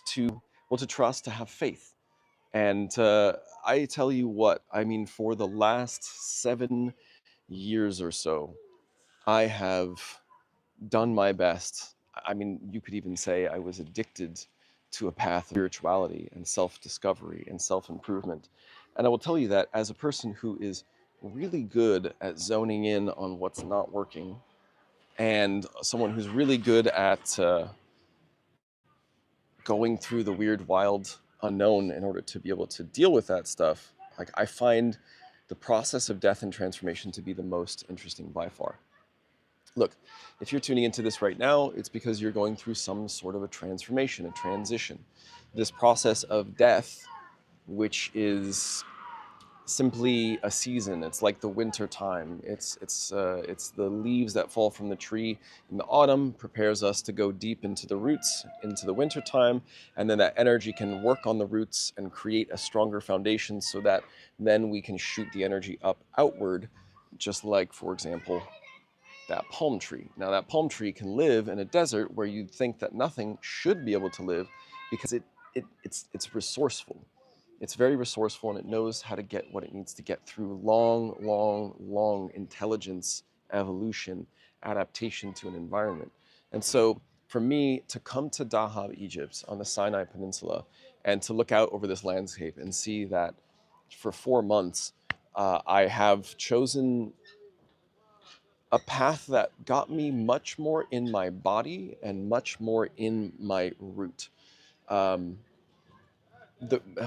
to, well, to trust, to have faith. And I tell you what, I mean, for the last 7 years or so, I have done my best. I mean, you could even say I was addicted to a path of spirituality and self discovery and self improvement. And I will tell you that as a person who is really good at zoning in on what's not working, and someone who's really good at going through the weird, wild unknown in order to be able to deal with that stuff, like I find the process of death and transformation to be the most interesting by far. Look, if you're tuning into this right now, it's because you're going through some sort of a transformation, a transition. This process of death, which is simply a season. It's like the winter time. It's the leaves that fall from the tree in the autumn, prepares us to go deep into the roots into the winter time, and then that energy can work on the roots and create a stronger foundation so that then we can shoot the energy up outward, just like, for example, that palm tree. Now, that palm tree can live in a desert where you'd think that nothing should be able to live because it's resourceful. It's very resourceful, and it knows how to get what it needs to get through long, long, long intelligence, evolution, adaptation to an environment. And so for me to come to Dahab, Egypt on the Sinai Peninsula and to look out over this landscape and see that for 4 months, I have chosen a path that got me much more in my body and much more in my root. Um,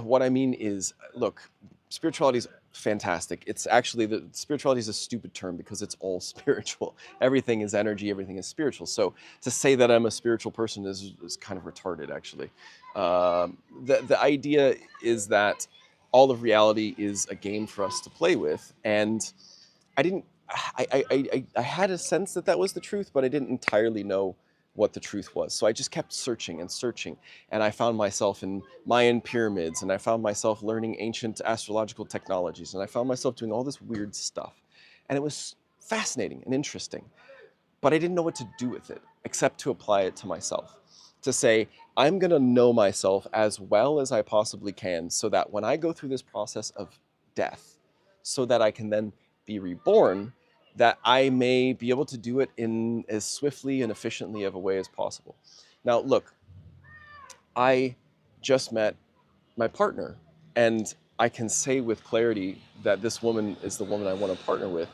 what I mean is, look, spirituality is fantastic. It's actually, the spirituality is a stupid term because it's all spiritual. Everything is energy. Everything is spiritual. So to say that I'm a spiritual person is kind of retarded, actually. The idea is that all of reality is a game for us to play with, and I didn't. I had a sense that that was the truth, but I didn't entirely know what the truth was. So I just kept searching and searching, and I found myself in Mayan pyramids, and I found myself learning ancient astrological technologies, and I found myself doing all this weird stuff, and it was fascinating and interesting. But I didn't know what to do with it except to apply it to myself. To say, I'm going to know myself as well as I possibly can so that when I go through this process of death, so that I can then be reborn, that I may be able to do it in as swiftly and efficiently of a way as possible. Now, look, I just met my partner, and I can say with clarity that this woman is the woman I want to partner with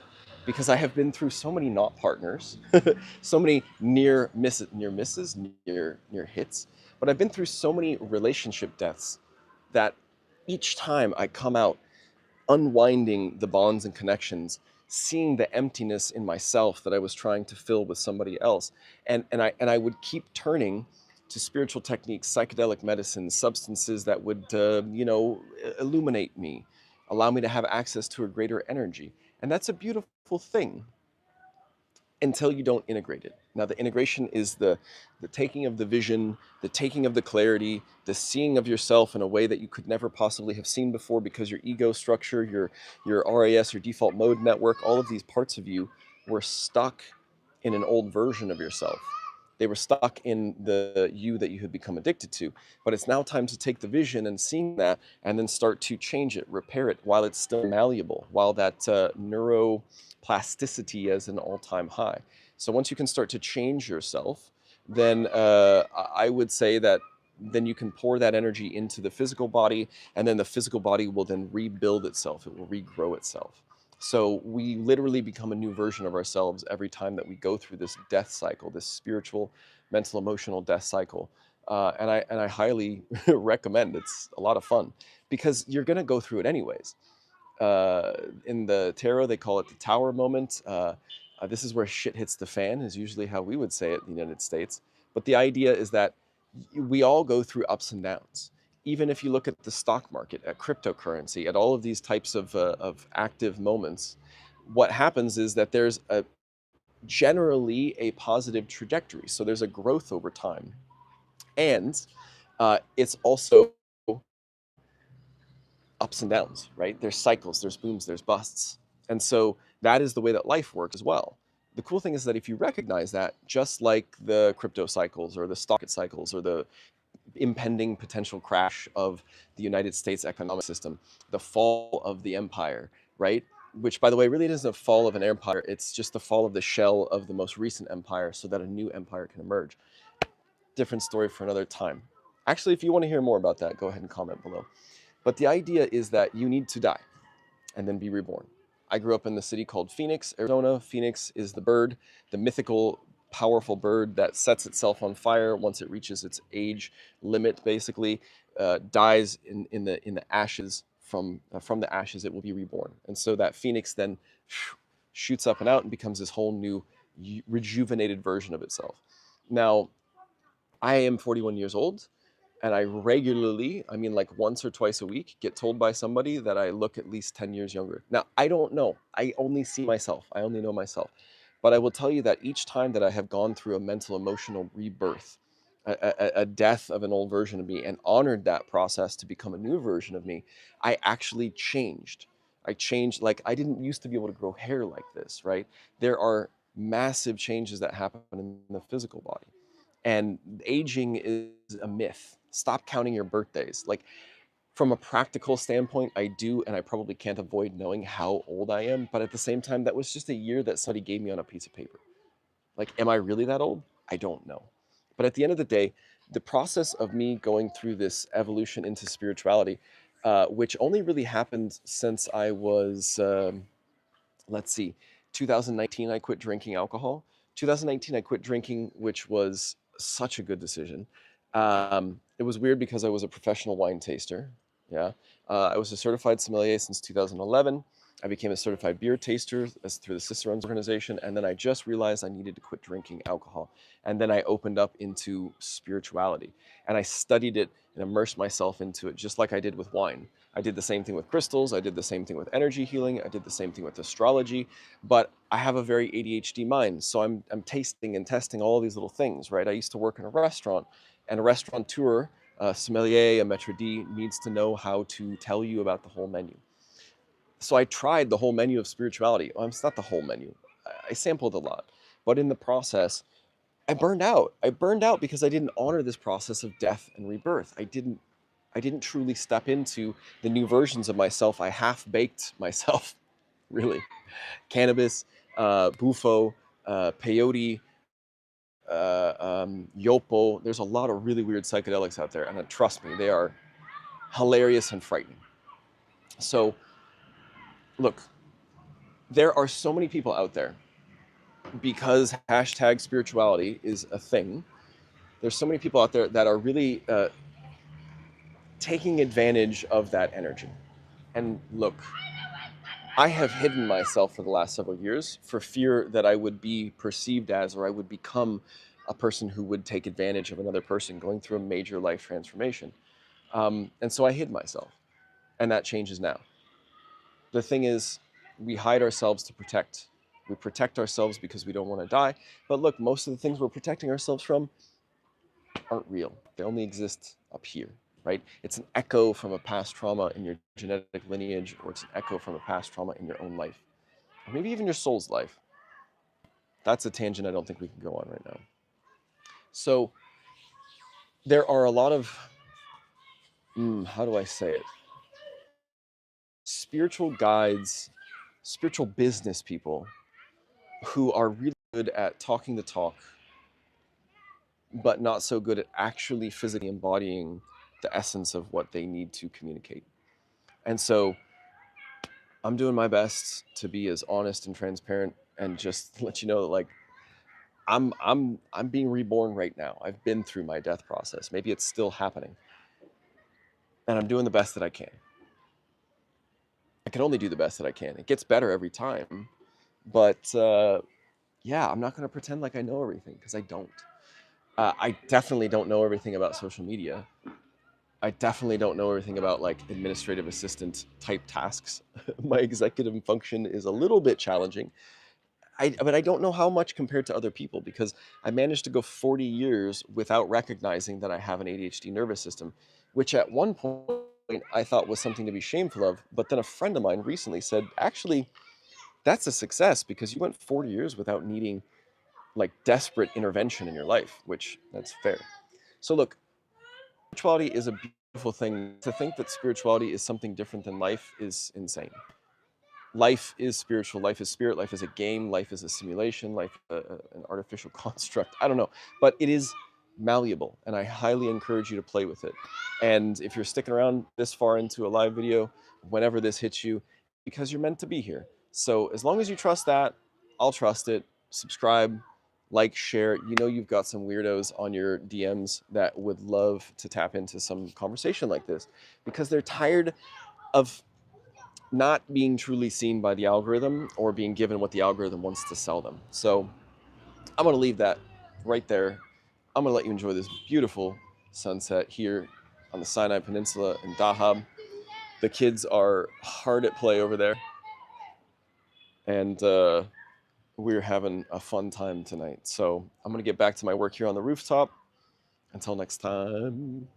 because I have been through so many not partners, so many near hits, but I've been through so many relationship deaths that each time I come out unwinding the bonds and connections, seeing the emptiness in myself that I was trying to fill with somebody else. And I would keep turning to spiritual techniques, psychedelic medicine, substances that would, illuminate me, allow me to have access to a greater energy. And that's a beautiful thing until you don't integrate it. Now, the integration is the taking of the vision, the taking of the clarity, the seeing of yourself in a way that you could never possibly have seen before because your ego structure, your RAS, your default mode network, all of these parts of you were stuck in an old version of yourself. They were stuck in the you that you had become addicted to. But it's now time to take the vision and seeing that and then start to change it, repair it while it's still malleable, while that neuroplasticity is an all-time high. So once you can start to change yourself, then I would say that then you can pour that energy into the physical body, and then the physical body will then rebuild itself. It will regrow itself. So we literally become a new version of ourselves every time that we go through this death cycle, this spiritual, mental, emotional death cycle. And I highly recommend. It's a lot of fun because you're going to go through it anyways. In the tarot, they call it the tower moment. This is where shit hits the fan, is usually how we would say it in the United States. But the idea is that we all go through ups and downs. Even if you look at the stock market, at cryptocurrency, at all of these types of active moments, what happens is that there's generally a positive trajectory. So there's a growth over time. And it's also ups and downs, right? There's cycles, there's booms, there's busts. And so that is the way that life works as well. The cool thing is that if you recognize that, just like the crypto cycles or the stock cycles or the impending potential crash of the United States economic system, the fall of the empire, right? Which, by the way, really isn't a fall of an empire. It's just the fall of the shell of the most recent empire so that a new empire can emerge. Different story for another time. Actually, if you want to hear more about that, go ahead and comment below. But the idea is that you need to die and then be reborn. I grew up in the city called Phoenix, Arizona. Phoenix is the bird, the mythical, powerful bird that sets itself on fire once it reaches its age limit, basically, dies in the ashes. From the ashes, it will be reborn. And so that phoenix then shoots up and out and becomes this whole new rejuvenated version of itself. Now, I am 41 years old. And I regularly, I mean like once or twice a week, get told by somebody that I look at least 10 years younger. Now, I don't know. I only see myself. I only know myself. But I will tell you that each time that I have gone through a mental, emotional rebirth, a death of an old version of me, and honored that process to become a new version of me, I actually changed. I changed, like I didn't used to be able to grow hair like this, right? There are massive changes that happen in the physical body. And aging is a myth. Stop counting your birthdays. Like, from a practical standpoint, I do, and I probably can't avoid knowing how old I am. But at the same time, that was just a year that somebody gave me on a piece of paper. Like, am I really that old? I don't know. But at the end of the day, the process of me going through this evolution into spirituality, which only really happened since I was, let's see, 2019, I quit drinking alcohol. 2019, I quit drinking, which was such a good decision. It was weird because I was a professional wine taster. Yeah. I was a certified sommelier since 2011. I became a certified beer taster through the Sister Runs organization. And then I just realized I needed to quit drinking alcohol. And then I opened up into spirituality. And I studied it and immersed myself into it, just like I did with wine. I did the same thing with crystals. I did the same thing with energy healing. I did the same thing with astrology. But I have a very ADHD mind. So I'm tasting and testing all of these little things, right? I used to work in a restaurant, and a restaurateur, a sommelier, a maître d' needs to know how to tell you about the whole menu. So I tried the whole menu of spirituality. Well, it's not the whole menu. I sampled a lot. But in the process, I burned out. I burned out because I didn't honor this process of death and rebirth. I didn't truly step into the new versions of myself. I half-baked myself, really. Cannabis, bufo, peyote, yopo. There's a lot of really weird psychedelics out there, and trust me, they are hilarious and frightening. So, look, there are so many people out there because hashtag spirituality is a thing. There's so many people out there that are really taking advantage of that energy. And look, I have hidden myself for the last several years for fear that I would be perceived as, or I would become a person who would take advantage of another person going through a major life transformation. And so I hid myself, and that changes now. The thing is, we hide ourselves to protect. We protect ourselves because we don't want to die. But look, most of the things we're protecting ourselves from aren't real. They only exist up here, right? It's an echo from a past trauma in your genetic lineage, or it's an echo from a past trauma in your own life, or maybe even your soul's life. That's a tangent I don't think we can go on right now. So there are a lot of, how do I say it? Spiritual guides, spiritual business people who are really good at talking the talk, but not so good at actually physically embodying the essence of what they need to communicate. And so I'm doing my best to be as honest and transparent and just let you know that, like, I'm being reborn right now. I've been through my death process. Maybe it's still happening. And I'm doing the best that I can. I can only do the best that I can. It gets better every time. But yeah, I'm not going to pretend like I know everything, because I don't. I definitely don't know everything about social media. I definitely don't know everything about like administrative assistant type tasks. My executive function is a little bit challenging. But I don't know how much compared to other people, because I managed to go 40 years without recognizing that I have an ADHD nervous system, which at one point I thought was something to be shameful of. But then a friend of mine recently said, actually, that's a success because you went 40 years without needing like desperate intervention in your life, which that's fair. So look, Spirituality is a beautiful thing. To think that spirituality is something different than life is insane. Life is spiritual, life is spirit, life is a game, life is a simulation, life is an artificial construct. I don't know, but it is malleable, and I highly encourage you to play with it. And if you're sticking around this far into a live video, whenever this hits you, because you're meant to be here. So as long as you trust that, I'll trust it. Subscribe, like, share. You know you've got some weirdos on your DMs that would love to tap into some conversation like this because they're tired of not being truly seen by the algorithm or being given what the algorithm wants to sell them. So I'm going to leave that right there. I'm going to let you enjoy this beautiful sunset here on the Sinai Peninsula in Dahab. The kids are hard at play over there, and we're having a fun time tonight. So I'm going to get back to my work here on the rooftop. Until next time.